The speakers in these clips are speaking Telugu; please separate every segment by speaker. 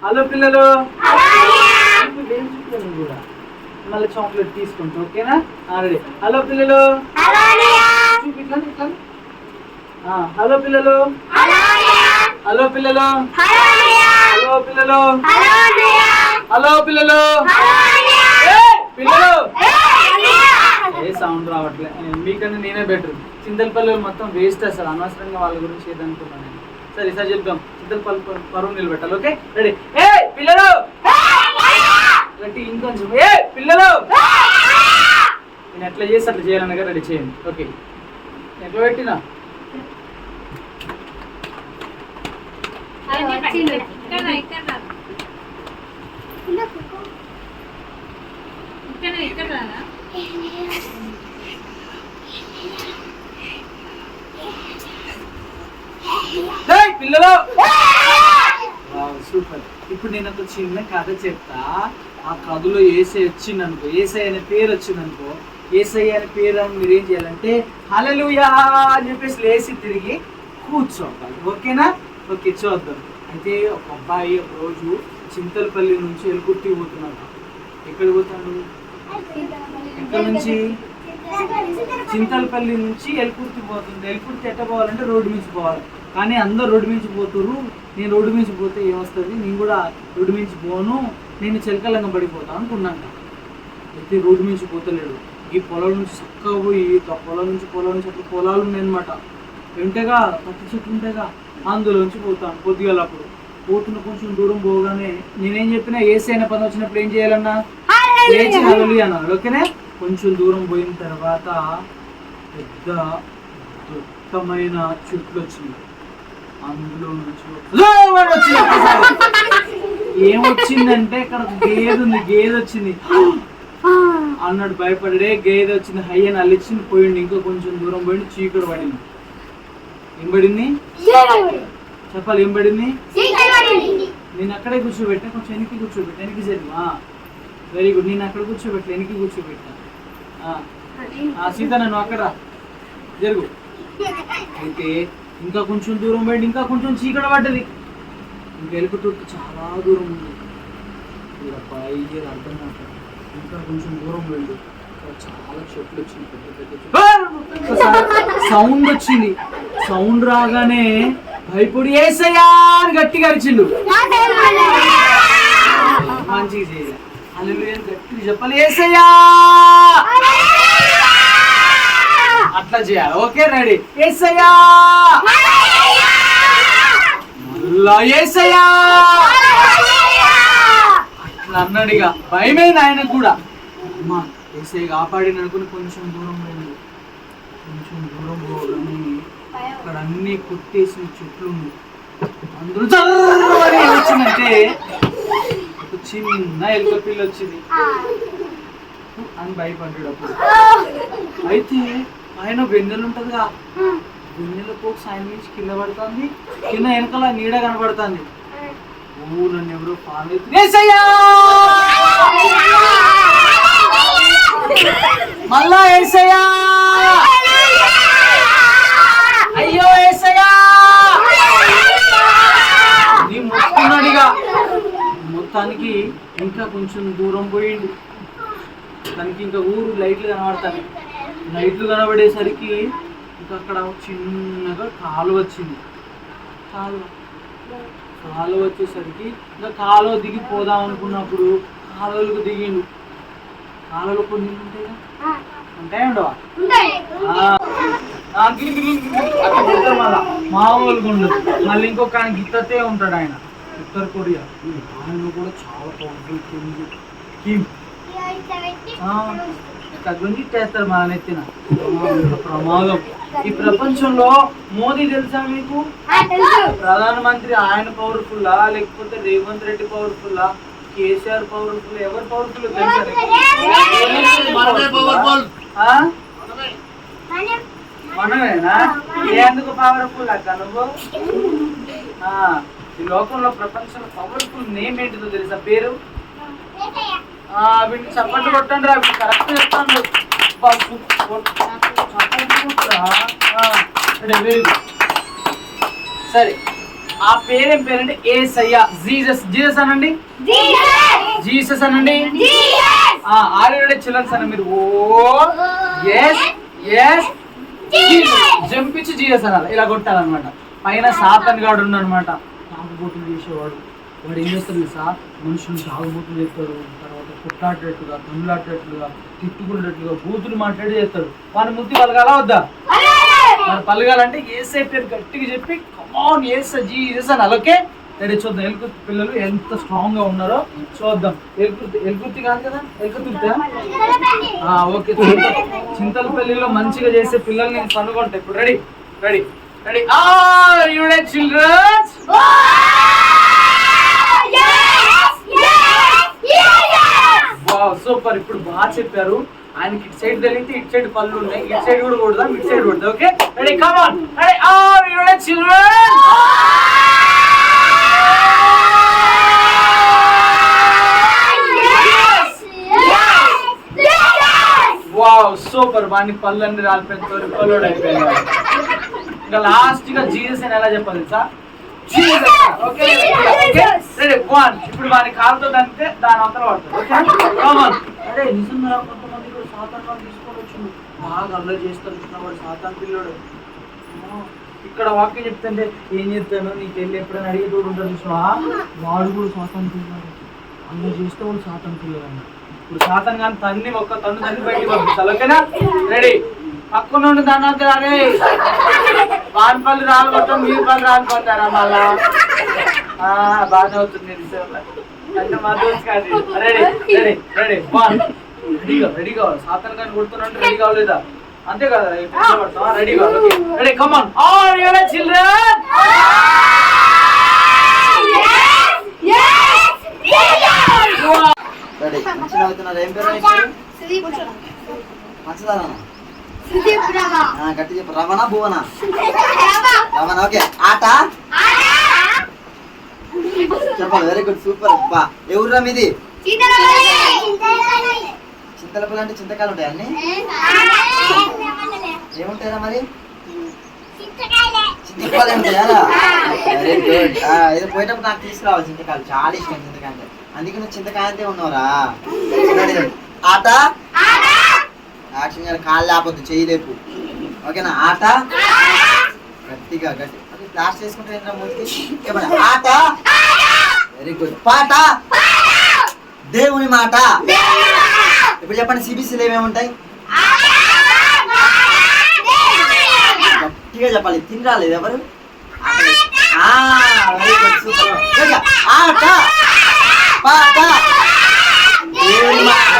Speaker 1: హలో పిల్లలు, కూడా మళ్ళీ చాక్లెట్ తీసుకుంటా, ఓకేనా? రెడీ. హలో పిల్లలు, హలో పిల్లలు, హలో పిల్లలు, హలో పిల్లలు, హలో పిల్లలు, పిల్లలు ఏ సౌండ్ రావట్లే. మీకన్నా నేనే బెటర్. చింతలపల్లి మొత్తం వేస్ట్ అసలు, అనవసరంగా వాళ్ళ గురించి ఏదనుకున్నాను నేను. సరే ఈసారి చెప్దాం. చింతలపల్లి పరువు నిలబెట్టాలి, ఓకే? రెడీ. ఏ పిల్లలు, గట్టి ఇంకొంచెం. ఏ పిల్లలు, నేను ఎట్లా చేసి అట్లా చేయాలనగా రెడీ చేయండి, ఓకే? ఎట్లా పెట్టినా పిల్లలు. సూపర్. ఇప్పుడు నేను ఒక చిన్న కథ చెప్తా. ఆ కథలో ఏసై వచ్చింది అనుకో, ఏసై అనే పేరు వచ్చింది అనుకో, ఏసై అనే పేరు అని మీరు ఏం చేయాలంటే హల్లెలూయా అని చెప్పేసి లేచి తిరిగి కూర్చోవాలి, ఓకేనా? ఓకే, చూద్దాం. అయితే ఒక అబ్బాయి ఒక రోజు చింతలపల్లి నుంచి ఎలుకుర్తి పోతున్నాడు. ఎక్కడ పోతాడు? ఎక్కడ నుంచి? చింతలపల్లి నుంచి ఎలుకుర్తి పోతుంది. ఎలుకుర్తి ఎట్ట పోవాలంటే రోడ్డు నుంచి పోవాలి. కానీ అందరు రోడ్డు మించి పోతురు. నేను రోడ్డు మించి పోతే ఏమొస్తుంది, నేను కూడా రోడ్డు మించి పోను, నేను చిలకలంగా పడిపోతాను అనుకున్నాక. అయితే రోడ్డు మించి పోతలేడు. ఈ పొలం నుంచి చక్కగా పోయి పొలం నుంచి అట్లా పొలాలు ఉన్నాయన్నమాట. ఉంటేగా పత్తి చెట్లు ఉంటాయిగా, అందులోంచి పోతాను పొద్దుగాల. అప్పుడు పోతున్న కొంచెం దూరం పోగానే నేనేం చెప్పినా ఏసీ అయిన పని వచ్చినప్పుడు ఏం చేయాలన్నా లేచి హల్లెలూయా అన్నాడు, ఓకేనే? కొంచెం దూరం పోయిన తర్వాత పెద్ద దట్టమైన చెట్లు వచ్చింది. అందులో నుంచి ఏమొచ్చిందంటే ఇక్కడ గేదె వచ్చింది అన్నాడు. భయపడే గేదె వచ్చింది, హయ్యని అల్లిచ్చింది, పోయింది. ఇంకా కొంచెం దూరం పోయింది, చీకటి పడింది. ఏం పడింది చెప్పాలి? ఏం పడింది? నేను అక్కడే కూర్చోబెట్టా, కొంచెం వెనక్కి కూర్చోబెట్టా, వెనక్కి జరిగి. Very good. నేను అక్కడ కూర్చోబెట్టా, వెనక్కి కూర్చోబెట్టా. సీత నన్ను అక్కడ జరుగు. అయితే ఇంకా కొంచెం దూరం పోయింది, ఇంకా కొంచెం చీకటి పడ్డది. ఇంకా ఎలుకతోటి చాలా దూరం ఉంది. అబ్బాయి అర్థం కాదు. ఇంకా కొంచెం దూరం పోయింది, చాలా చెట్లు వచ్చింది, పెద్ద పెద్ద సౌండ్ వచ్చింది. సౌండ్ రాగానే భయపడి యేసయ్యా అని గట్టిగా అరిచిండు. మంచిగా చేయాలి, హల్లెలూయా గట్టిగా చెప్పాలి, యేసయ్యా అట్లా చేయాలి, ఓకే? రెడీ. యేసయ్యా, మళ్ళా యేసయ్యా అట్లా అన్నాడుగా. భయమైంది ఆయనకు కూడా. అమ్మా యేసయ్య కాపాడిని అనుకుని కొంచెం దూరం పోయింది. కొంచెం దూరం పోగానే అక్కడ అన్ని కొట్టేసిన చెట్లు ఉంది. అందులో చల్లబడి వచ్చిందంటే ఒక చిన్న ఎలుక పిల్ల వచ్చింది అని భయపడ్డాడు అప్పుడు. అయితే ఆయన వెన్నెలు ఉంటుందిగా, వెన్నెలకు సాయం నుంచి కింద పడుతుంది, కింద వెనకాల నీడ కనబడుతుంది. నన్ను ఎవరో ఫాలో మళ్ళా యేసయ్యా, అయ్యో యేసయ్యా నీ మొక్కున్నాడుగా. మొత్తానికి ఇంకా కొంచెం దూరం పోయిండు. దానికి ఇంకా ఊరు లైట్లు కనబడతాయి. లైట్లు కనబడేసరికి ఇంకా అక్కడ చిన్నగా కాలువ వచ్చింది. కాలువ వచ్చేసరికి ఇంకా కాలువ దిగి పోదాం అనుకున్నప్పుడు కాలువలకు దిగిండు. కాలువలో కొన్ని ఉంటాయా? మామూలుగా ఉండదు. మళ్ళీ ఇంకొక ఆయన గిత్తతే ఉంటాడు, ఆయన ఉత్తర కొరియా. ఆయన కూడా చాలా పవర్ఫుల్ చేస్తారు మన నెత్తిన. ప్రమాదం. ఈ ప్రపంచంలో మోదీ తెలుసా మీకు? ప్రధానమంత్రి ఆయన పవర్ఫుల్లా లేకపోతే రేవంత్ రెడ్డి పవర్ఫుల్లా, కేసీఆర్ పవర్ఫుల్? ఎవరు పవర్ఫుల్ తెలుసా? మనమేనా? ఎందుకు పవర్ఫుల్ అక్క నువ్వు? ఈ లోకంలో ప్రపంచంలో పవర్ఫుల్ నేమ్ ఏంటిదో తెలుసా? పేరు? వీటిని చప్పట్లు కొట్టండి రా, వీటిని కరెక్ట్ చెప్తాను. సరే ఆ పేరేం పేరంటే యేసయ్య. జీసస్. జీసస్ అనండి. జీసస్ అనండి. ఆల్రెడీ చిల్డ్రన్స్ అన్న మీరు. ఓ yes yes జంపించి జీసస్ అనాలి. ఇలా కొట్టాలన్నమాట. పైన సాతాన్ గాడు ఉన్నాడనమాట. తాగుబోతులు చేసేవాడు. వాడు ఏం చేస్తాడు తెలుసా, మనుషులు తాగుబోతులు చేస్తాడు, తర్వాత కొట్లాడేటట్టుగా, తన్నులాడేటట్లుగా, తిట్టుకునేటట్లుగా, బూతులు మాట్లాడి చేస్తాడు. వాడి ముద్దు పలగాలా వద్దా? వాడు పలగాలంటే యేసయ్య పేరు గట్టిగా చెప్పి కమాన్ యేసయ్య జీసస్ అనాలి. Okay ready? చూద్దాం ఎలుగుర్తి పిల్లలు ఎంత స్ట్రాంగ్ గా ఉన్నారో చూద్దాం. ఎలుగుర్తి కాదు కదా, ఎలుగుర్తి. ఓకే చింతలపల్లిలో మంచిగా చేసే పిల్లల్ని కనుగొంటా ఇప్పుడు. Ready ready ready are you ready childrens? Wow super. ఇప్పుడు బాగా చెప్పారు. ఆయనకి ఇటు సైడ్ తెలియతే ఇటు సైడ్ పళ్ళు ఉన్నాయి, ఇటు సైడ్ కూడా కొడదాం, ఇటు సైడ్ కొడదాం. Okay ready come on ready are you ready childrens? Wow super. వాడిని పళ్ళన్ని రాలిపోయిన పల్లోడు అయిపోయింది. ఇంకా లాస్ట్ గా జీసస్ అని ఎలా చెప్పాలి సార్? Okay ready one. ఇప్పుడు వాని కాలుతో దంతే దాని అవతల పడుతుంది. అరే నిజంగా కొంతమంది కూడా సాతాన్ వాళ్ళు తీసుకొని వచ్చిండు. బాగా అల్లరి చేస్తారు వాడు సాతాన్ పిల్లోడు. ఇక్కడ వాక్యం చెప్తుంటే ఏం చెప్తాను నీకు వెళ్ళి ఎప్పుడైనా అడిగేటోడు ఉంటాడు చూసినా, వాడు కూడా సాతాన్ పిల్లోడు. అల్లరి చేస్తే వాళ్ళు సాతాన్ పిల్లోడు అన్న. ఇప్పుడు సాతాన్ కానీ తన్ని ఒక్క తన్ను తన్ని బయటికి పంపిస్తారు. ఓకేనా రెడీ? పక్క నుండి దాని అరే వాని పళ్ళు రాలు కొట్టం, మీరు పళ్ళు రాలిపోతారా మళ్ళా? బాగా అవుతుంది అంటే మా దోస్తు కాదు. Ready ready ready one. Ready కావాలి. సాతాన్ కానీ కొడుతున్నట్టు రెడీ కావలేదా? అంతే కదా పడతావా? రెడీ కావాలి. Ready come on all your children.
Speaker 2: Ready మంచిగా అవుతున్నారు. ఏం పేరు? మంచిదానా? గట్టి చెప్పు. రమణ భువన? రమణ. ఓకే ఆట చెప్పాలి. Very good super. బా ఏ ఊర్రా మీది? చింతలపల్లి అంటే చింతకాయలు ఉంటాయి అన్ని? ఏముంటాయరా మరి? చింతకాయలు ఉంటాయా? Very good. ఏదో పోయేటప్పుడు నాకు తీసుకురావాలి చింతకాయలు. చాలా ఇష్టం చింతకాయ అంటే. అందుకే నువ్వు చింతకాయ అంతే ఉన్నావురా. ఆట యాక్షన్ గారు కాళ్ళు లేకపోతే చేయలేపు. ఓకేనా? ఆట గట్టిగా గట్టి క్లాస్ చేసుకుంటే ఆట. Very good. పాట దేవుని మాట. ఇప్పుడు చెప్పండి సిబిసిలు ఏమేమి ఉంటాయి? గట్టిగా చెప్పాలి. తిని రాలేదు ఎవరు? Very good super. ఆట పాట దేవుని మాట.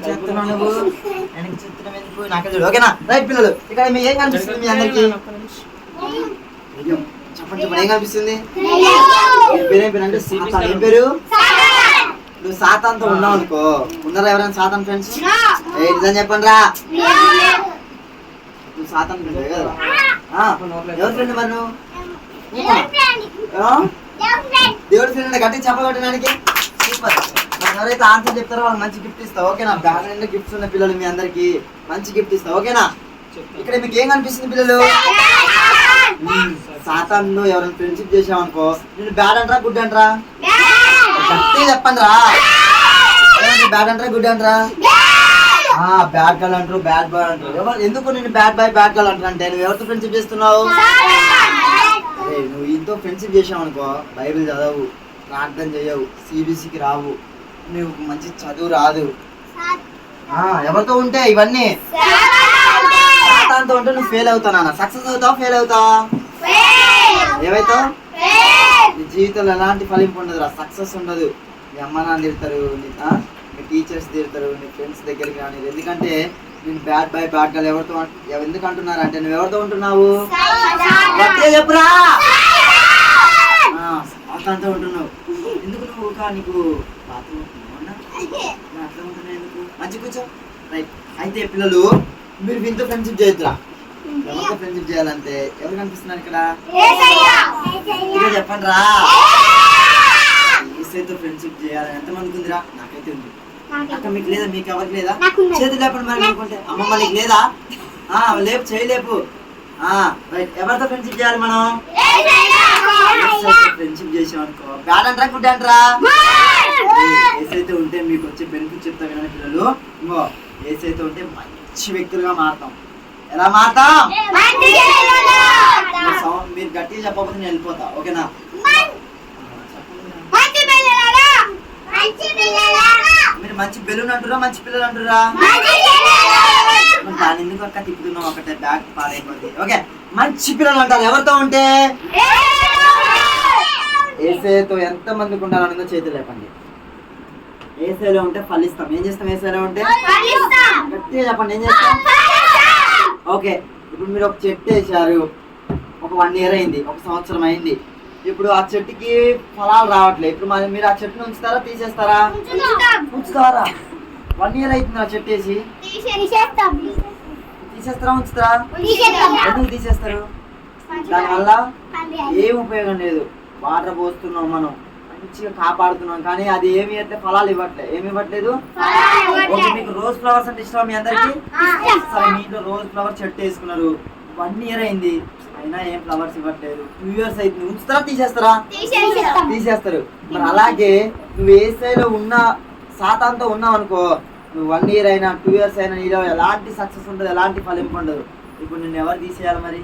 Speaker 2: చెప్తున్నావు నువ్వు వెనక్కి చెప్తున్నావు ఎందుకు? నాకే చూడు. ఓకేనా రైట్ పిల్లలు? ఇక్కడ మీ ఏం కనిపిస్తుంది మీ అందరికి? చెప్పండి చెప్పండి ఏం కనిపిస్తుంది? పేరేం పేరు అంటే సాతాన్. ఏం పేరు? నువ్వు సాతాన్తో ఉన్నావు అనుకో. ఉన్నారా ఎవరైనా సాతాన్ ఫ్రెండ్స్? నిజం చెప్పండి రా. నువ్వు సాతాన్ ఫ్రెండ్ కదా? ఎవరి ఫ్రెండ్ మరి నువ్వు? దేవుడి ఫ్రెండ్. గట్టి చెప్పగొట్టడానికి సూపర్. ఎవరైతే ఆన్సర్ చెప్తారో వాళ్ళకి మంచి గిఫ్ట్ ఇస్తావు. ఓకేనా? బ్యాగ్ నిండా గిఫ్ట్స్ ఉన్న పిల్లలు మీ అందరికి మంచి గిఫ్ట్ ఇస్తావు. ఓకేనా? ఇక్కడ మీకు ఏం కనిపిస్తుంది పిల్లలు? సాతాన్ ఎవరైనా ఫ్రెండ్షిప్ చేసావు అనుకో, నేను బ్యాడ్ అంటారా గుడ్ అంటారా? గట్టిగా చెప్పండి రా. బ్యాడ్ అంటారా గుడ్ అంటారా? బ్యాడ్ గర్ల్ అంటారు, బ్యాడ్ బాయ్ అంటారు. ఎవరు ఎందుకు నేను బ్యాడ్ బాయ్ బ్యాడ్ గర్ల్ అంటారు అంటే నువ్వు ఎవరితో ఫ్రెండ్షిప్ చేస్తున్నావు? నువ్వు ఇంతో ఫ్రెండ్షిప్ చేసావు అనుకో, బైబిల్ చదవు, ప్రార్థన చేయవు, సిబిసికి రావు, నువ్వు మంచి చదువు రాదు. ఎవరితో ఉంటే ఇవన్నీ సాతాన్తో ఉంటే నువ్వు ఫెయిల్ అవుతావు. నాన్న సక్సెస్ అవుతావు ఫెయిల్ అవుతావా? ఏమవుతావు? నీ జీవితంలో ఎలాంటి ఫలింపు ఉండదు రా. సక్సెస్ ఉండదు. నీ అమ్మ నాన్న తిడతారు, నీ టీచర్స్ తిడతారు, నీ ఫ్రెండ్స్ దగ్గరికి రాని. ఎందుకంటే నేను బ్యాడ్ బాయ్ బ్యాడ్ గర్ల్ ఎవరితో ఎందుకు అంటున్నారు అంటే నువ్వు ఎవరితో ఉంటున్నావు? గట్టిగా చెప్పురా. సాతాన్తో ఉంటున్నావు. ఎందుకు నువ్వు నీకు బాత్రూమ్ అట్లా ఉంటున్నావు ఎందుకు? మంచి కూర్చో. రైట్. అయితే పిల్లలు మీరు వీళ్ళతో ఫ్రెండ్షిప్ చేయొద్దురా. ఎవరితో ఫ్రెండ్షిప్ చేయాలంటే ఎవరు కనిపిస్తున్నారు ఇక్కడ? చెప్పండి రా. యేసయ్యతో ఫ్రెండ్షిప్ చేయాలని ఎంతమందికి ఉందిరా? నాకైతే ఉంది. అక్క మీకు లేదా? మీకు ఎవరికి లేదా? చేతి లేపండి మరి అనుకుంటే. అమ్మమ్మ నీకు లేదా? లేపు చేయలేపు. రైట్. ఎవరితో ఫ్రెండ్షిప్ చేయాలి మనం? ఫ్రెండ్షిప్ చేసాం అనుకో బ్యాడ్ అంటారా గుడ్ అంటారా? ఏసైతే ఉంటే మీకు వచ్చే బెనిఫిట్ చెప్తా వినండి పిల్లలు. ఇంకో ఏసైతే ఉంటే మంచి వ్యక్తులుగా మారుతాం. ఎలా మారుతాం? మీరు గట్టిగా చెప్పకపోతే నేను వెళ్ళిపోతా, ఓకేనా? మీరు మంచి బెలూన్ అంటురా మంచి పిల్లలు అంటురా? దాని ఎందుకు అక్క తిప్పుతున్నాం, ఒకటే బ్యాగ్ పాడైపోతుంది. ఓకే, మంచి పిల్లలు అంటారు ఎవరితో ఉంటే? ఏసైతో ఎంత మందికి ఉండాలన్నదో చేతులు లేపండి. ఏసైలో ఉంటే ఫలిస్తాం. ఏం చేస్తాం ఏసైలో ఉంటే? గట్టిగా చెప్పండి, ఏం చేస్తాం? ఓకే, ఇప్పుడు మీరు ఒక చెట్టు వేసారు, ఒక 1 year అయింది, 1 సంవత్సరం అయింది. ఇప్పుడు ఆ చెట్టుకి ఫలాలు రావట్లేదు. ఇప్పుడు మీరు ఆ చెట్టును ఉంచుతారా తీసేస్తారా? ఉంచుతారా? 1 year అవుతుంది ఆ చెట్టు వేసి. తీసేస్తారా ఉంచుతారా? ఎందుకు తీసేస్తారు? దానివల్ల ఏం ఉపయోగం లేదు. వాటర్ పోస్తున్నాం, మనం మంచిగా కాపాడుతున్నాం, కానీ అది ఏమి అయితే ఫలాలు ఇవ్వట్లేదు. ఏమి ఇవ్వట్లేదు. ఓకే, మీకు రోజ్ ఫ్లవర్స్ అంటే ఇష్టం మీ అందరికి? సరే, మీ ఇంట్లో రోజ్ ఫ్లవర్ చెట్టు వేసుకున్నారు, 1 year అయింది, అయినా ఏం ఫ్లవర్స్ ఇవ్వట్లేదు. 2 years అయితే ఉంచుతారా తీసేస్తారా? తీసేస్తారు. మరి అలాగే నువ్వు ఏసైలో ఉన్న సాతాంతో ఉన్నావు అనుకో, నువ్వు 1 year అయినా 2 years అయినా నీలో ఎలాంటి సక్సెస్ ఉండదు, ఎలాంటి ఫలింపు ఉండదు. ఇప్పుడు నిన్ను ఎవరు తీసేయాలి మరి?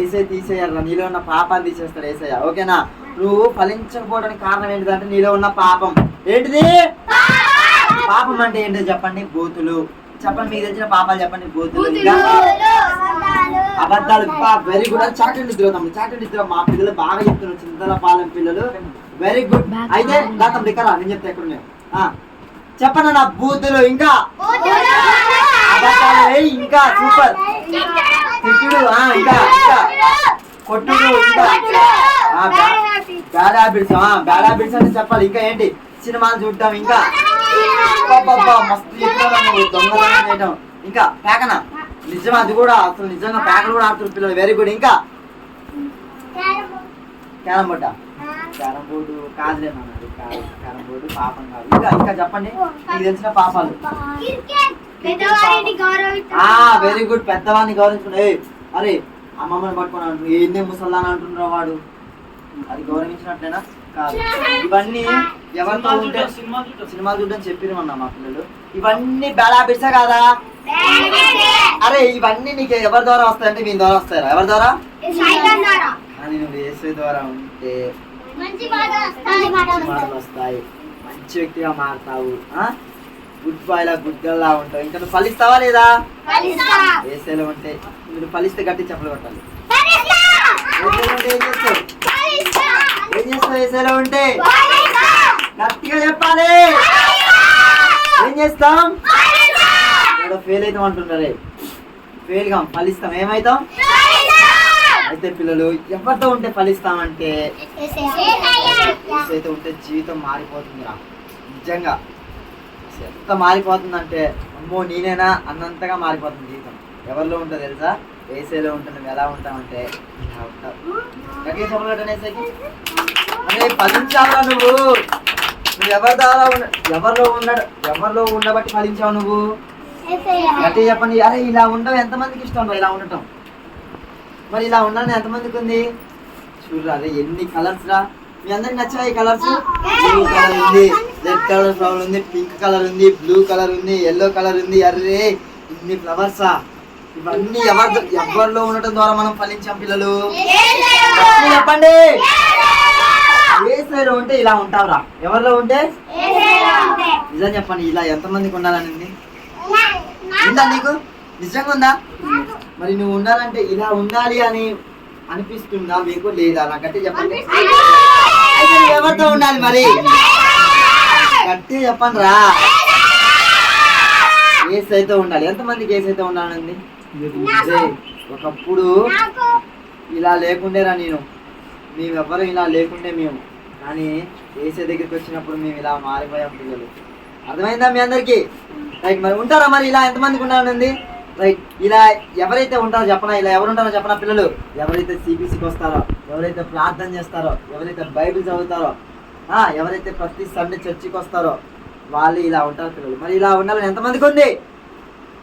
Speaker 2: ఏసై తీసేయాలి. నీలో ఉన్న పాపాన్ని తీసేస్తాడు ఏసయ్య, ఓకేనా? నువ్వు ఫలించకపోవడానికి కారణం ఏంటిదంటే నీలో ఉన్న పాపం. ఏంటిది పాపం అంటే ఏంటో చెప్పండి? బూతులు. చెప్పండి, మీకు తెలిసిన పాపాలు చెప్పండి. బూతులు, అబద్ధాలు. Very good. చాక్లెట్ ఇద్దరు మా పిల్లలు బాగా చెప్తున్నారు, చింతలపాలెం పిల్లలు. Very good. అయితే గతం దిక్కరా, నేను చెప్తా ఎక్కడ ఉన్నాయో చెప్పండి నా. బూతులు, ఇంకా అబద్ధాలు, ఇంకా సూపర్. తిట్టుడు, ఇంకా కొట్టుడు, ఇంకా బ్యాడ్ హ్యాబిట్స్. బ్యాడ్ హ్యాబిట్స్ అంటే చెప్పాలి. ఇంకా ఏంటి? సినిమాలు చూడటం, ఇంకా మస్తు దొంగతనం చేయటం, ఇంకా పేకన. నిజం, అది కూడా అసలు నిజంగా పేకలు కూడా ఆడుతున్నారు పిల్లలు. Very good. ఇంకా క్యారం బోర్డా? క్యారం బోర్డు కాదులేమన్నది, క్యారం బోర్డు పాపం కాదు. ఇంకా చెప్పండి మీకు తెలిసిన పాపాలు. Very good. పెద్దవాడిని గౌరవించుకున్నా. అరే అమ్మమ్మని పట్టుకుని అంటున్నారు, ఏందే ముసల్లాని అంటున్నారా వాడు, అది గౌరవించినట్లేనా? కాదు. ఇవన్నీ ఎవరితో ఉంటే సినిమాలు చూడడం చెప్పిరమన్నా మా పిల్లలు. ఇవన్నీ బ్యాడ్ హ్యాబిట్సా కాదా? అరే ఇవన్నీ నీకు ఎవరి ద్వారా వస్తాయంటే మీ ద్వారా వస్తాయా? ఎవరి ద్వారా? కానీ నువ్వు యేసు ద్వారా ఉంటే మంచి మాటలు వస్తాయి, మంచి వ్యక్తిగా మారుతావు, గుడ్ బాయ్ లా గుడ్ గర్ల్ లా ఉంటావు. ఇంకా నువ్వు ఫలిస్తావా లేదా? యేసులో ఉంటే మీరు ఫలిస్తే గట్టి చెప్పలు కొట్టాలి. ఏం చేస్తావు యేసులో ఉంటే? గట్టిగా చెప్పాలి. ఏం చేస్తాం? ఫెయిల్ అవుతాం అంటున్నారే. ఫెయిల్ గా ఫలిస్తాం. ఏమవుతాం? అయితే పిల్లలు ఎవరితో ఉంటే ఫలిస్తామంటే ఏసైతో ఉంటే జీవితం మారిపోతుందిరా. నిజంగా ఎంత మారిపోతుందంటే అమ్మో నేనేనా అన్నంతగా మారిపోతుంది జీవితం. ఎవరిలో ఉంటుందో తెలుసా? ఏసైలో ఉంటే నువ్వు ఎలా ఉంటావంటే ఇలా ఉంటావు. గట్టిగా చెప్పగలటా ఏసైకి? అదే ఫలించావురా నువ్వు. నువ్వు ఎవరి ద్వారా ఎవరిలో ఉండబట్టి ఫలించావు నువ్వు. గట్టిగా చెప్పండి. అరే ఇలా ఉండవు ఎంతమందికి ఇష్టం ఇలా ఉండటం? మరి ఇలా ఉండాలని ఎంతమందికి ఉంది? చూడరా, అరే ఎన్ని కలర్స్ రా. మీ అందరికి నచ్చాయి ఈ కలర్స్? బ్లూ కలర్ ఉంది, రెడ్ కలర్ ఫ్లవర్ ఉంది, పింక్ కలర్ ఉంది, బ్లూ కలర్ ఉంది, ఎల్లో కలర్ ఉంది. అరే ఇన్ని ఫ్లవర్సా. ఇవన్నీ ఎవరిలో ఉండటం ద్వారా మనం ఫలించాం పిల్లలు. చెప్పండి. యేసులో ఉంటే ఇలా ఉంటావురా. ఎవరిలో ఉంటే? నిజం చెప్పండి, ఇలా ఎంతమందికి ఉండాలని ఉందా నీకు? నిజంగా ఉందా? మరి నువ్వు ఉండాలంటే ఇలా ఉండాలి అని అనిపిస్తుందా మీకు లేదా? నాకు గట్టి చెప్పండి. అయితే నువ్వు ఎవరితో ఉండాలి మరి? గట్టి చెప్పండి రా. యేసైతో ఉండాలి. ఎంతమందికి యేసైతో ఉండాలండి? ఒకప్పుడు ఇలా లేకుండేరా నేను, మేమెవ్వరు ఇలా లేకుండే మేము, కానీ యేసై దగ్గరికి వచ్చినప్పుడు మేము ఇలా మారిపోయాం పిల్లలు. అర్థమైందా మీ అందరికి? రైట్. మరి ఉంటారా మరి ఇలా ఎంతమందికి ఉండాలండి? రైట్. ఇలా ఎవరైతే ఉంటారో చెప్పనా? ఇలా ఎవరు ఉంటారో చెప్పనా పిల్లలు? ఎవరైతే సిబిసికి వస్తారో, ఎవరైతే ప్రార్థన చేస్తారో, ఎవరైతే బైబిల్ చదువుతారో, ఎవరైతే ప్రతి సండే చర్చికి వస్తారో వాళ్ళు ఇలా ఉంటారు పిల్లలు. మరి ఇలా ఉండాలని ఎంతమందికి ఉంది?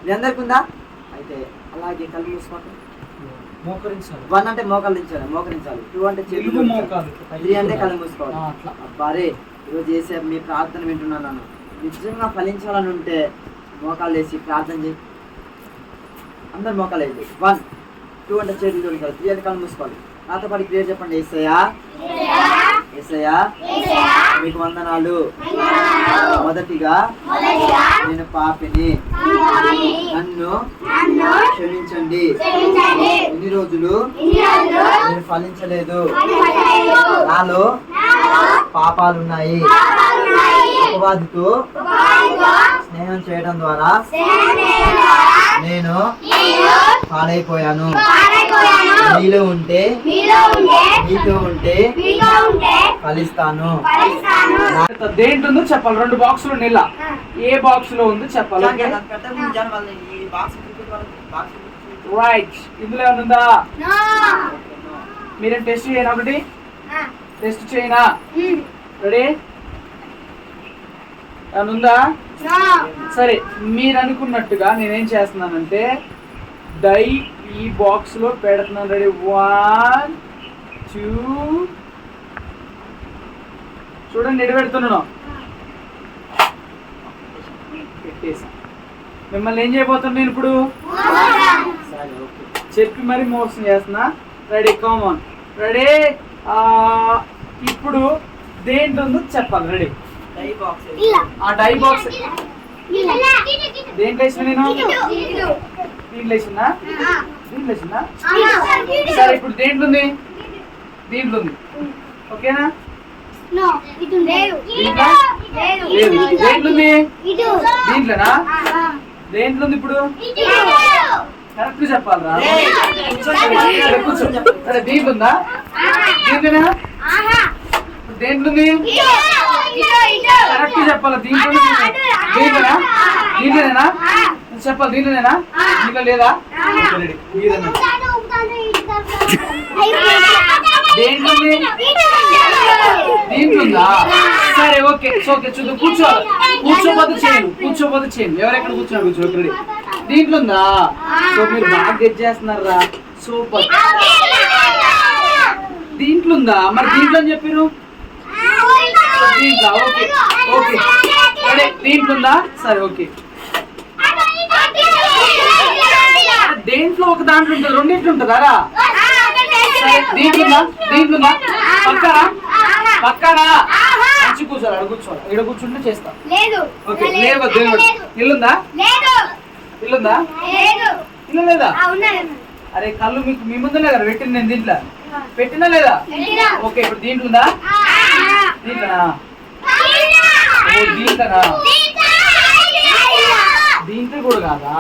Speaker 2: మీ అందరికి ఉందా? అయితే అలాగే కళ్ళు మూసుకోండి.
Speaker 1: మోకరించాలి.
Speaker 2: 1 అంటే మోకరించాలి. 2 అంటే
Speaker 1: తెలుగు మోకాలు.
Speaker 2: 3 అంటే కళ్ళు మూసుకోవాలి.
Speaker 1: అట్లా.
Speaker 2: అబ్బారే ఈరోజు చేసే మీ ప్రార్థన వింటున్నాను. నన్ను నిజంగా ఫలించాలని ఉంటే మోకాలు వేసి ప్రార్థన చేయి. అందరు మోకాలు వేయండి. 1 2 అంటే చేతులు జోడించాలి. 3 అంటే కళ్ళు మూసుకోవాలి. నాతో పాటు క్లియర్ చెప్పండి. యేసయ్యా మీకు వందనాలు. మొదటిగా నేను పాపిని, నన్ను క్షమించండి. ఇన్ని రోజులు నేను ఫలించలేదు, నాలో పాపాలున్నాయి. అపవాదితో స్నేహం చేయడం ద్వారా నేను పాడైపోయాను. మీలో ఉంటే మీతో ఉంటే ఫలిస్తాను.
Speaker 1: దేంట్లో ఉందో చెప్పాలి. 2 బాక్సులు నీళ్ళ ఏ బాక్స్ లో ఉందో చెప్పాలి. రైట్. ఇందులో ఏమైనా ఉందా? మీరేం టెస్ట్ చేయనా? ఒకటి టెస్ట్ చేయనా? రెడీ? ఏమైనా ఉందా? సరే, మీరు అనుకున్నట్టుగా నేనేం చేస్తున్నానంటే డై ఈ బాక్స్ లో పెడుతున్నాను. రెడీ? 1 2 చూడండి, ఎడి పెడుతున్నాను. పెట్టేసా. మిమ్మల్ని ఏం చేయబోతున్నా నేను ఇప్పుడు? చెప్పి మరి మోసం చేస్తున్నా. రెడీ? కామన్. రెడీ? ఇప్పుడు దేంట్లో ఉందో చెప్పాలి. రెడీ? ఆ డై బాక్స్ దేంట్లో వేసిన నేను? దీంట్లో వేసిందా? దీంట్లో వేసిందా? సరే, ఇప్పుడు దేంట్లో ఉంది? దీంట్లో ఉంది. ఓకేనా? లేదు. దేంట్లో ఉంది? దీంట్లోనా? దేంట్లో ఉంది ఇప్పుడు? కరెక్ట్ చెప్పాలరా. కూర్చో. సరే, దీంట్లో ఉందా? దీంట్లోనా? దేంట్లో ఉంది? కరెక్ట్ చెప్పాలా. దీంట్లో దీంట్లోనా? దీంట్లోనేనా చెప్పాలి. దీంట్లోనేనా? దీంట్లో లేదా? దేంట్లో ఉంది? దీంట్లో ఉందా? సరే, ఓకే. ఓకే, చూద్దాం. కూర్చోవాలి. కూర్చోపోతే చేయను. ఎవరెక్కడ కూర్చున్నారు? కూర్చోండి. దీంట్లో ఉందా? సో మీరు బాగా గెట్ చేస్తున్నారా? సూపర్. దీంట్లో ఉందా? మరి దీంట్లో అని చెప్పారు. దీంట్లో. Okay okay. సరే, దీంట్లో ఉందా? సరే, ఓకే. దేంట్లో ఒక దాంట్లో ఉంటుంది, రెండింట్లో ఉంటుందా? సరే, దీంట్లో ఉందా? దీంట్లో ఉందా? పక్కనా మంచి కూర్చోాలి. అక్కడ కూర్చోవాలి. ఇక్కడ కూర్చుంటే చేస్తా. ఓకే. లేవు. ఇల్లుందా? ఇల్లుందా? ఇల్లు లేదా? అరే, కళ్ళు మీకు మీ ముందులే కదా పెట్టింది. నేను దీంట్లో పెట్టినా లేదా? ఓకే. ఇప్పుడు దీంట్లో ఉందా? దీంట్లోనా? దీంట్లోనా? దీంట్లో కూడా కాదా?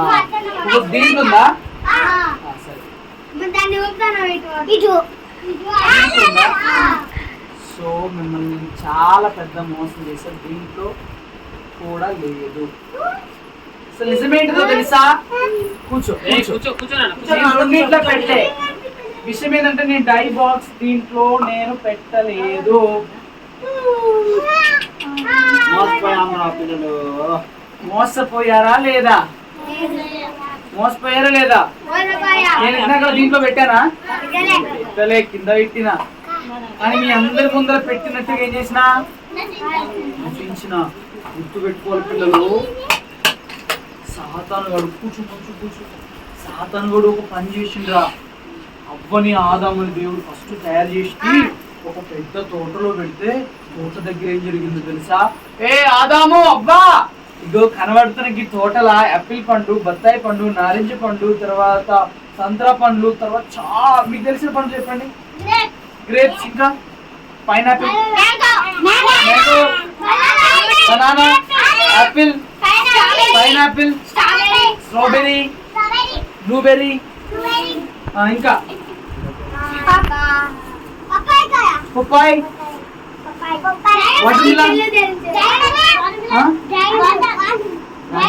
Speaker 1: ఇప్పుడు దీంట్లో ఉందా? సరే. సో మిమ్మల్ని చాలా పెద్ద మోసం చేశారు. దీంట్లో కూడా లేదు. సో నిజమేంటిదో తెలుసా? కూర్చో. రెండింట్లో పెట్టే విషయం ఏంటంటే నేను డై బాక్స్ దీంట్లో నేను పెట్టలేదు. మోసపోయారా లేదా? మోసపోయారా లేదా? నేను ఇందాక దీంట్లో పెట్టానా? పెట్టలే, కింద పెట్టినా. కానీ మీ అందరి ముందర పెట్టినట్టుగా ఏం చేసినా చూపించిన. గుర్తు పెట్టుకోవాలి పిల్లలు. సాతాను గడు సాతాను గడు ఒక పని చేసిండ్రా. అవ్వని ఆదాముని దేవుడు ఫస్ట్ తయారు చేసి ఒక పెద్ద తోటలో పెడితే తోట దగ్గర ఏం జరిగిందో తెలుసా? ఏ ఆదాము, అబ్బా ఇగో కనబడుతున్న ఈ తోటల యాపిల్ పండు, బత్తాయి పండు, నారింజ పండు, తర్వాత సంత్రా పండ్లు, తర్వాత చాలా మీకు తెలిసిన పండ్లు చెప్పండి. గ్రేప్స్, ఇంకా pineapple, mango, banana, Apple, pineapple, strawberry, blueberry, ఇంకా పప్పాయి,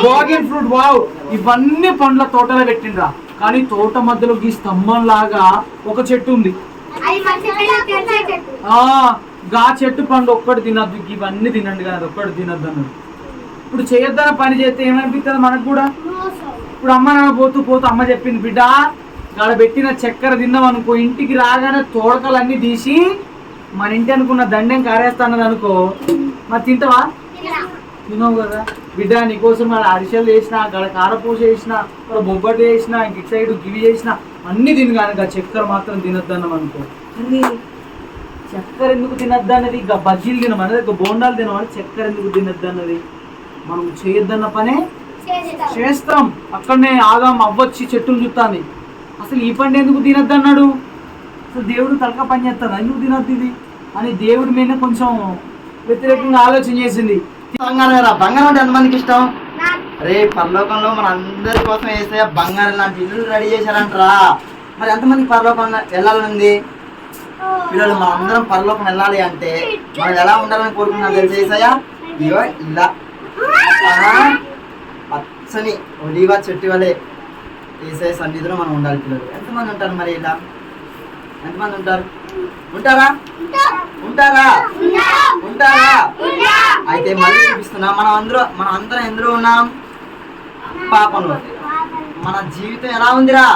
Speaker 1: డ్రాగన్ ఫ్రూట్. వావ్, ఇవన్నీ పండ్ల తోటలో పెట్టిండ్రా. కానీ తోట మధ్యలో ఈ స్తంభం లాగా ఒక చెట్టు ఉంది. గా చెట్టు పండు ఒక్కటి తినద్దు, ఇవన్నీ తినండి కదా, ఒక్కటి తినద్దు అన్నాడు. ఇప్పుడు చేయొద్దన్న పని చేస్తే ఏమనిపిస్తుంది మనకు కూడా? ఇప్పుడు అమ్మ నాన్న పోతూ పోతూ అమ్మ చెప్పింది, బిడ్డ గాడ పెట్టిన చక్కెర తిన్నాం అనుకో, ఇంటికి రాగానే తోడకలన్నీ తీసి మన ఇంటి అనుకున్న దండెం కారేస్తానది అనుకో, మరి తింటావా? తినవు కదా బిడ్డ. నీకోసం మన అరిసెలు చేసిన, గడ కారపూస చేసిన, బొబ్బట్లు చేసిన, ఇంక సైడ్ గివి చేసిన అన్ని తిని కనుక చక్కెర మాత్రం తినొద్దన్నాం అనుకో. చక్కెర ఎందుకు తినద్దు అన్నది, ఇక బజ్జీలు తినమన్నది, ఇక బోండాలు తినమని చక్కెర ఎందుకు తినద్దు అన్నది. మనం చేయొద్దన్న పనే చేస్తాం. అక్కడనే ఆగాం అవ్వచ్చి చెట్టులు చూస్తాంది, అసలు ఈ పండు ఎందుకు తినద్దు అన్నాడు. అసలు దేవుడు తలక పని చేస్తాడు, ఎందుకు తినద్దు ఇది అని దేవుడి మీద కొంచెం వ్యతిరేకంగా ఆలోచన చేసింది.
Speaker 2: బంగారం అంటే ఎంతమందికి ఇష్టం? రే పరలోకంలో మన అందరి కోసం వేస్తే బంగారం లాంటి ఇల్లు రెడీ చేశారంటరా. మరి ఎంతమందికి పరలోకం వెళ్ళాలని పిల్లలు? మనం అందరం పరలోకం వెళ్ళాలి అంటే మనం ఎలా ఉండాలని కోరుకున్నాం తెలిసేసాయా? ఇగో ఇలా పచ్చని ఒలివ చెట్టు వలె వేసే సన్నిధిలో మనం ఉండాలి పిల్లలు. ఎంతమంది ఉంటారు మరి ఇలా? ఎంతమంది ఉంటారు? ఉంటారా? ఉంటారా? ఉంటారా? అయితే మళ్ళీ చూపిస్తున్నా, మనం అందరం ఎందులో ఉన్నాం? పాపంలో. మన జీవితం ఎలా ఉందిరా?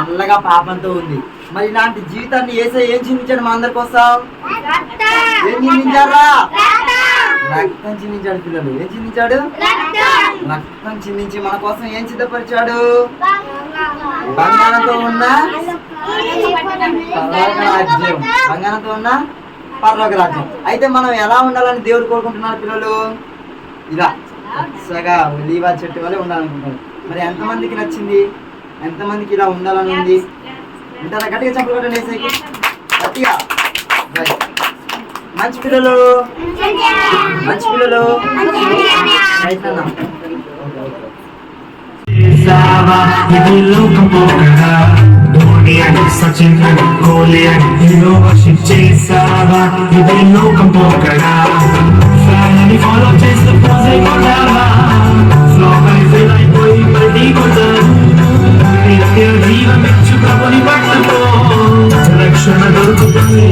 Speaker 2: నల్లగా పాపంతో ఉంది. మరి ఇలాంటి జీవితాన్ని యేసయ్య ఏం చిందించాడు మన అందరి కోసం? ఏం చిందించారా? రక్తం చిందించాడు పిల్లలు. ఏం చిందించాడు? రక్తం చిందించి మన కోసం ఏం సిద్ధపరిచాడు? బంగారంతో ఉన్న పరలోక రాజ్యం. బంగారంతో ఉన్న పరలోక రాజ్యం. అయితే మనం ఎలా ఉండాలని దేవుడు కోరుకుంటున్నారు పిల్లలు? ఇలా పచ్చగా ఒలీవ చెట్టు వల్ల ఉండాలనుకుంటారు. మరి ఎంతమందికి నచ్చింది? ఎంతమందికి ఇలా ఉండాలని ఉంది? ఉంటారా? గట్టిగా చప్పట్లు కొట్టండి యేసయ్యకి, గట్టిగా. మంచి పిల్లలు, మంచి పిల్లలు.
Speaker 3: సచిన్ కోహ్లీ హీరో వర్షిప్ చేసావా? ఇది లోకం పోకడా, ఫ్యాన్ని ఫాలో చేస్తూ పోజ్ కొట్టావా? ఫ్లాప్ అయిపోయి బయటి కొట్టారు. జీవం ఇచ్చు ప్రభుని పట్టుకో, రక్షణ దొరుకుతుంది.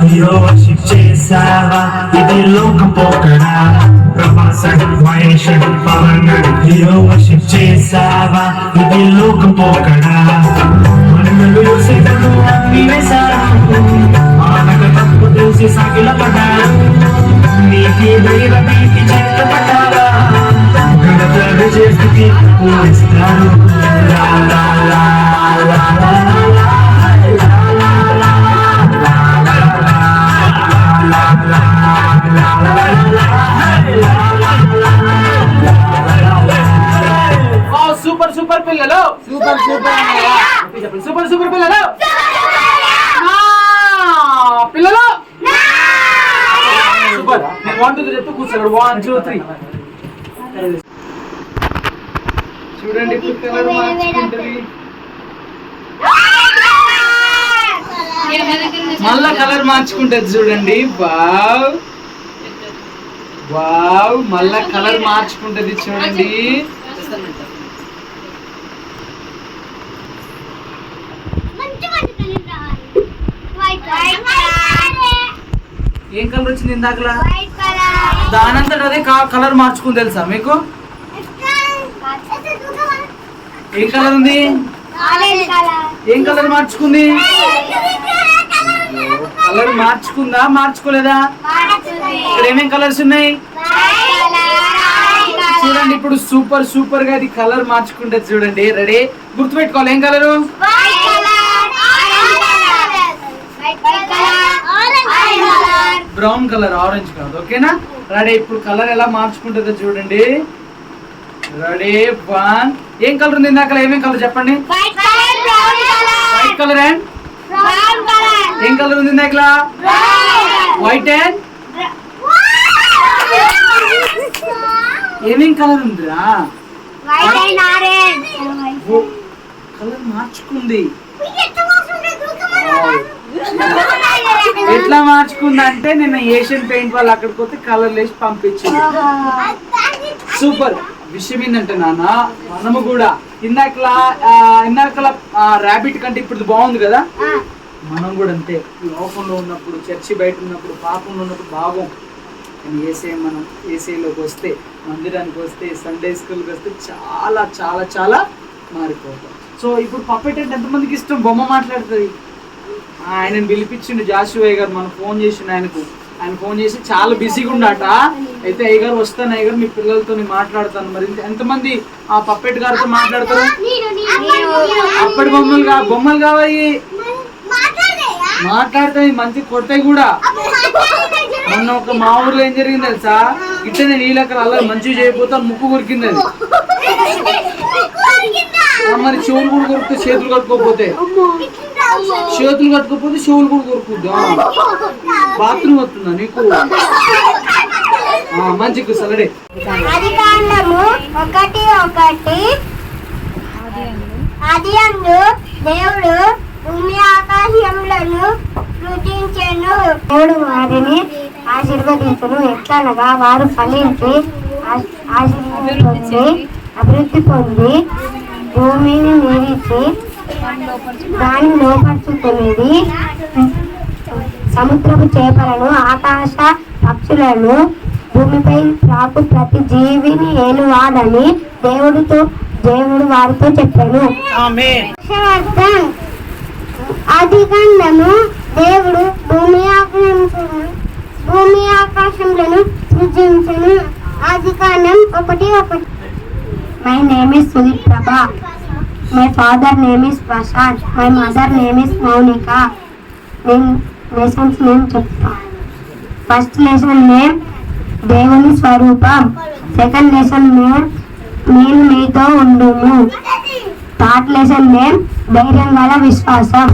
Speaker 3: హీరో వర్షిప్ చేసావా? ఇది లోకం పోకడా, ప్రభాసన్ మహేష్ పవన్ హీరో వర్షిప్ చేసావా? ఇది లోకం పోకడా. మనలు యోసేపును అమ్మి వేశారు, మానక తప్పు తెలిసి సాగిల పడ్డారు. నీతి దైవ నీతి చెత్త పడ్డారా? ఘనత విజయస్థితి పూజిస్తారు. లా లా లా లా లా లా.
Speaker 1: సూపర్ సూపర్ పిల్లలు,
Speaker 2: సూపర్ సూపర్
Speaker 1: సూపర్ సూపర్ పిల్లలు, పిల్లలు సూపర్. నేను 1 2 3 చెప్తూ కూర్చోడు. 1 2 3 చూడండి. పిల్లలు మార్చుకుంటది, మళ్ళా కలర్ మార్చుకుంటది చూడండి. వావ్ వావ్, మళ్ళా కలర్ మార్చుకుంటది చూడండి. ఏం కలర్ వచ్చింది ఇందాకలా? దానంతట అదే కలర్ మార్చుకుని తెలుసా మీకు? ఏం కలర్ ఉంది? ఏం కలర్ మార్చుకుంది? కలర్ మార్చుకుందా మార్చుకోలేదా? ఇక్కడ ఏమేం కలర్స్ ఉన్నాయి చూడండి. ఇప్పుడు సూపర్ సూపర్ గా అది కలర్ మార్చుకుంటే చూడండి. రెడీ? గుర్తుపెట్టుకోవాలి ఏం కలరు? బ్రౌన్ కలర్, ఆరెంజ్ కాదు. ఓకేనా? రెడీ? ఇప్పుడు కలర్ ఎలా మార్చుకుంటుందో చూడండి. రెడీ? 1. ఏం కలర్ ఉంది ఇందాక? ఏమేం కలర్ చెప్పండి? వైట్ కలర్ అండ్ ఏం కలర్ ఉంది ఇందాక? వైట్ అండ్ ఏమేం కలర్ ఉందిరా? కలర్ మార్చుకుంది. ఎట్లా మార్చుకుందంటే నిన్న ఏషియన్ పెయింట్ వాళ్ళు అక్కడికి పోతే కలర్ వేసి పంపించింది. సూపర్. విషయం ఏంటంటే నాన్న, మనము కూడా ఇందాకలా ర్యాబిట్ కంటే ఇప్పుడు బాగుంది కదా. మనం కూడా అంతే, లోకంలో ఉన్నప్పుడు, చర్చి బయట ఉన్నప్పుడు, పాపంలో ఉన్నప్పుడు బాగోం. కానీ ఏసే మనం ఏసీలోకి వస్తే, మందిరానికి వస్తే, సండే స్కూల్కి వస్తే చాలా చాలా చాలా మారిపోతాం. సో ఇప్పుడు పప్పెట్ అంటే ఎంతమందికి ఇష్టం? బొమ్మ మాట్లాడుతుంది. ఆయనను పిలిపించిండు జాషువయ్య గారు, మనం ఫోన్ చేసిండు ఆయనకు. ఆయన ఫోన్ చేసి చాలా బిజీగా ఉండట. అయితే అయ్య గారు వస్తాను, అయ్య గారు మీ పిల్లలతో మాట్లాడతాను. మరి ఎంతమంది ఆ పప్పెట్ గారితో మాట్లాడతారు? అప్పటి బొమ్మలు కావాలి, మాట్లాడతాయి, మంచి కొడతాయి కూడా. మొన్న ఒక మా ఊర్లో ఏం జరిగింది తెలుసా? ఇట్లనే నీళ్ళక్కడ అలా మంచిగా చేయబోతాను, ముక్కు కొరికింది అది. మరి చెవులు కూడా కొరుకుతే, చేతులు కట్టుకోపోతే, చేతులు కట్టుకోపోతే చెవులు కూడా కొరుకుద్దా? బాత్రూమ్ వస్తుందా నీకు? మంచి సలడే.
Speaker 4: ఆదికాండము 1:1 ఆదియందు దేవుడు భూమి ఆకాశములను సృజించెను. దేవుడు వారిని ఆశీర్వదించును. ఎట్లనగా వారు ఫలించి అభివృద్ధి పొంది భూమిని నిలిచి దాన్ని లోపరుచుకునేది. సముద్రపు చేపలను, ఆకాశ పక్షులను, భూమిపై రాకు ప్రతి జీవిని ఏలువాడని దేవుడు వారితో చెప్పాను. ఆదికాండము దేవుడు భూమి ఆకాశములను సృజించెను. ఆదికాండం 1:1. My name is Sudip Prabha. My father name is Prashant. My mother name is Maunika. Lessons name చెప్తా. ఫస్ట్ లెసన్ నేమ్ దేవుని స్వరూపం. సెకండ్ లెసన్ నేమ్ నేను మీతో ఉండును. థర్డ్ లెసన్ నేమ్ ధైర్యం గల విశ్వాసం.